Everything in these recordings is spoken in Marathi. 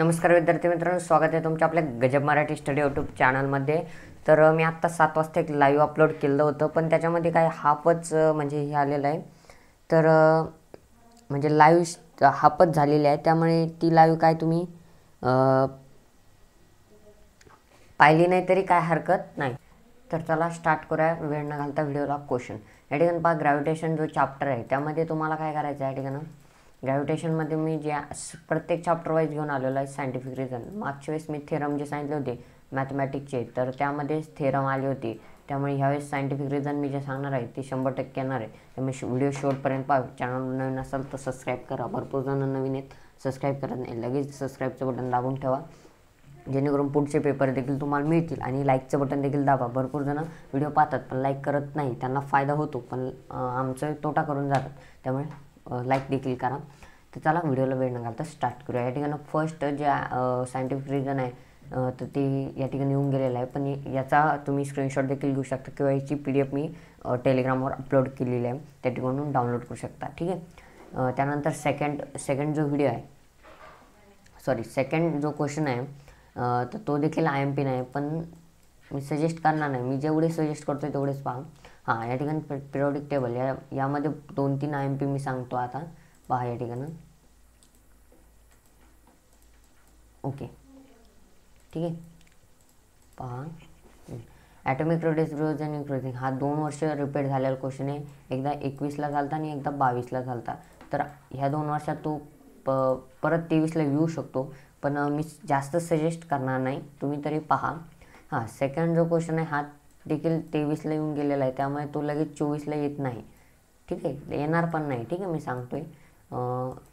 नमस्कार विद्यार्थी मित्रांनो, स्वागत आहे तुमच्या आपल्या गजब मराठी स्टडी यूट्यूब चॅनलमध्ये। तर मी आत्ता 7 वाजता एक लाईव्ह अपलोड केलं होतं, पण त्याच्यामध्ये काय हाफच म्हणजे हे आलेलं आहे। तर म्हणजे लाईव्ह हाफच झालेली आहे, त्यामुळे ती लाईव्ह काय तुम्ही पाहिली नाही तरी काय हरकत नाही। तर चला स्टार्ट करूया वेळ न घालता व्हिडिओला। क्वेश्चन या ठिकाणी पहा, ग्रॅव्हिटेशन जो चॅप्टर आहे त्यामध्ये तुम्हाला काय करायचं आहे। या ठिकाणी ग्रॅव्हिटेशनमध्ये मी जे प्रत्येक चॅप्टर वाईज घेऊन आलेलो आहे सायंटिफिक रिझन। मागच्या वेळेस मी थेरम जे सांगितले होते मॅथमॅटिक्सचे, तर त्यामध्येच थेरम आली होती, त्यामुळे ह्यावेळेस सायंटिफिक रिझन मी जे सांगणार आहे ते 100% येणार आहे। त्यामुळे व्हिडिओ शेवटपर्यंत पहा। चॅनल नवीन असेल तर सबस्क्राईब करा, भरपूर जण नवीन आहेत सबस्क्राईब करत नाही, लगेच सबस्क्राईबचं बटन दाबून ठेवा, जेणेकरून पुढचे पेपर देखील तुम्हाला मिळतील। आणि लाईकचं बटन देखील दाबा। भरपूर जण व्हिडिओ पाहतात पण लाईक करत नाही, त्यांना फायदा होतो पण आमचं तोटा करून जातात, त्यामुळे लाईक देखील करा। तर चला व्हिडिओला वेळ न घालता स्टार्ट करूया। या ठिकाणी फर्स्ट जे सायंटिफिक रिझन आहे तर ते या ठिकाणी येऊन गेलेलं आहे, पण याचा तुम्ही स्क्रीनशॉट देखील घेऊ शकता किंवा याची PDF मी टेलिग्रामवर अपलोड केलेली आहे, त्या ठिकाणून डाउनलोड करू शकता, ठीक आहे। त्यानंतर सेकंड जो व्हिडिओ आहे, सेकंड जो क्वेश्चन आहे तर तो देखील IMP नाही, पण मी सजेस्ट करणार नाही, मी जेवढे सजेस्ट करतो तेवढेच पहा। हां, या ठिकाणी पिरियॉडिक टेबल यामध्ये 2-3 IMP मी सांगतो आता पहा। या ठिकाणी ओके, ठीक आहे, पहा। ॲटॉमिक रेडियस आणि न्यूक्लियर हा 2 वर्ष रिपीट झालेला क्वेश्चन आहे। एकदा 21ला झालता आणि एकदा 22ला झालता, तर ह्या 2 वर्षात तो परत 23ला येऊ शकतो, पण मी जास्त सजेस्ट करणार नाही, तुम्ही तरी पहा। हां, सेकंड जो क्वेश्चन आहे हा देखील 23ला येऊन गेलेला आहे, त्यामुळे तो लगेच 24ला येत नाही, ठीक आहे, येणार पण नाही, ठीक आहे, मी सांगतोय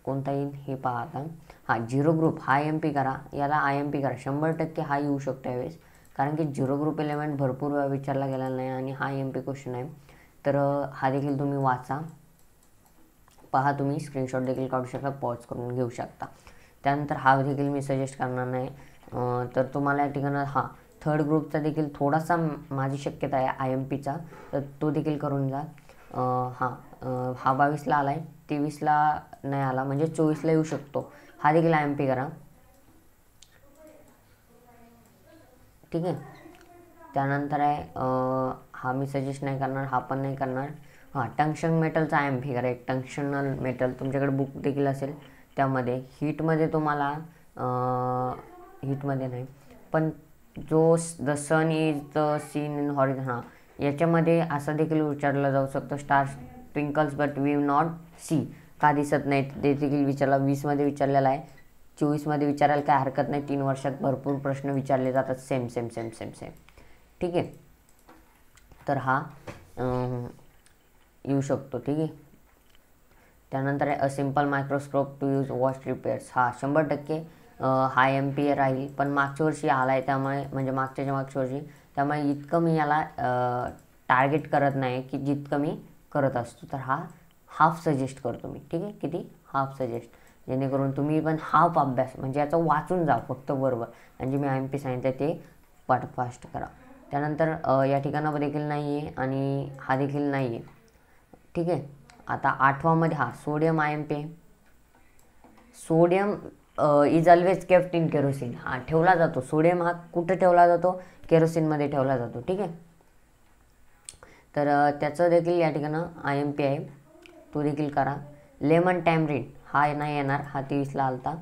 कोणता येईल हे पहा आता। हां, झिरो ग्रुप हा IMP करा, याला IMP करा, 100% हा येऊ शकतो यावेळेस, कारण की झिरो ग्रुप एलिमेंट भरपूर वेळा विचारला गेलेला नाही आणि हा IMP क्वेश्चन आहे, तर हा देखील तुम्ही वाचा, पहा, तुम्ही स्क्रीनशॉट देखील काढू शकता, पॉज करून घेऊ शकता। त्यानंतर हा देखील मी सजेस्ट करणार नाही, तर तुम्हाला या ठिकाणी हा थर्ड ग्रुपचा देखील थोडासा माझी शक्यता आहे IMPचा, तर तो देखील करून जा। हां, हा 22ला आला आहे, 23ला नाही आला, म्हणजे 24ला येऊ शकतो, हा देखील IMP करा, ठीक आहे। त्यानंतर आहे हा मी सजेस्ट नाही करणार, हा पण नाही करणार। हां, टंक्शन मेटलचा IMP करा, एक टंक्शनल मेटल तुमच्याकडे बुक देखील असेल, त्यामध्ये हीटमध्ये तुम्हाला हीटमध्ये नाही, पण जो the sun is the seen in horizon, हां, याच्यामध्ये असं देखील विचारलं जाऊ शकतं, star twinkles but we not see, का दिसत नाही ते देखील विचारला, 20मध्ये विचारलेला आहे, 24मध्ये विचारायला काय हरकत नाही, 3 वर्षात भरपूर प्रश्न विचारले जातात सेम, ठीक आहे। तर हा येऊ शकतो, ठीक आहे। त्यानंतर आहे a simple microscope to use watch repairs, हा 100% हा IMP राहील, पण मागच्या वर्षी आला आहे, त्यामुळे म्हणजे मागच्या वर्षी, त्यामुळे इतकं मी याला टार्गेट करत नाही की जितकं मी करत असतो, तर हा हाफ सजेस्ट करतो मी, ठीक आहे, किती हाफ सजेस्ट, जेणेकरून तुम्ही पण हाफ अभ्यास म्हणजे याचा वाचून जा फक्त बरोबर, म्हणजे मी IMP सांगितलं ते फास्ट करा। त्यानंतर या ठिकाणावर देखील नाही आहे आणि हा देखील नाही आहे, ठीक आहे। आता 8वामध्ये हा सोडियम IMP आहे, sodium is always kept in kerosene, हा ठेवला जातो, सोडियम हा कुठे ठेवला जातो, केरोसिनमध्ये ठेवला जातो, ठीक आहे। तर त्याचं देखील या ठिकाणं IMP आहे, तो देखील करा। लेमन टॅमरिन हा नाही येणार, हा 23ला आलता।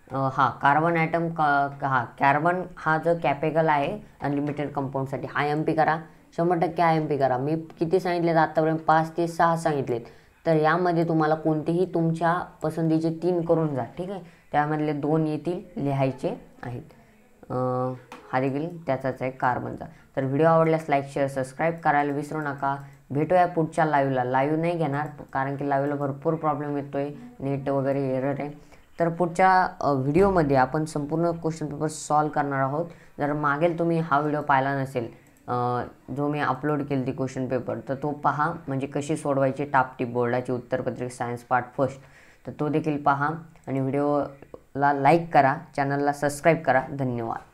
हा कार्बन ॲटम कार्बन हा जो कॅपेबल आहे अनलिमिटेड कंपाऊंडसाठी, हा IMP करा, 100% IMP करा। मी किती सांगितलेत आत्तापर्यंत, 5 ते 6 सांगितलेत, तर यामध्ये तुम्हाला कोणतेही तुमच्या पसंतीचे 3 करून जा, ठीक आहे, त्यामधले 2 येतील लिहायचे आहेत, हा देखील त्याचाच आहे कार्बनचा। तर व्हिडिओ आवडल्यास लाईक शेअर सबस्क्राईब करायला विसरू नका। भेटूया पुढच्या लाईव्हला, लाईव्ह नाही घेणार कारण की लाईव्हला भरपूर प्रॉब्लेम येतो आहे, नेट वगैरे एरर आहे, तर पुढच्या व्हिडिओमध्ये आपण संपूर्ण क्वेश्चन पेपर सॉल्व करणार आहोत। जर मागेल तुम्ही हा व्हिडिओ पाहिला नसेल जो मी अपलोड केली ती क्वेश्चन पेपर, तर तो पहा, म्हणजे कशी सोडवायची टापटीप बोर्डाची उत्तरपत्रिका सायन्स पार्ट फर्स्ट, तर तो देखील पहा आणि व्हिडिओला लाईक करा, चॅनलला सबस्क्राईब करा, धन्यवाद।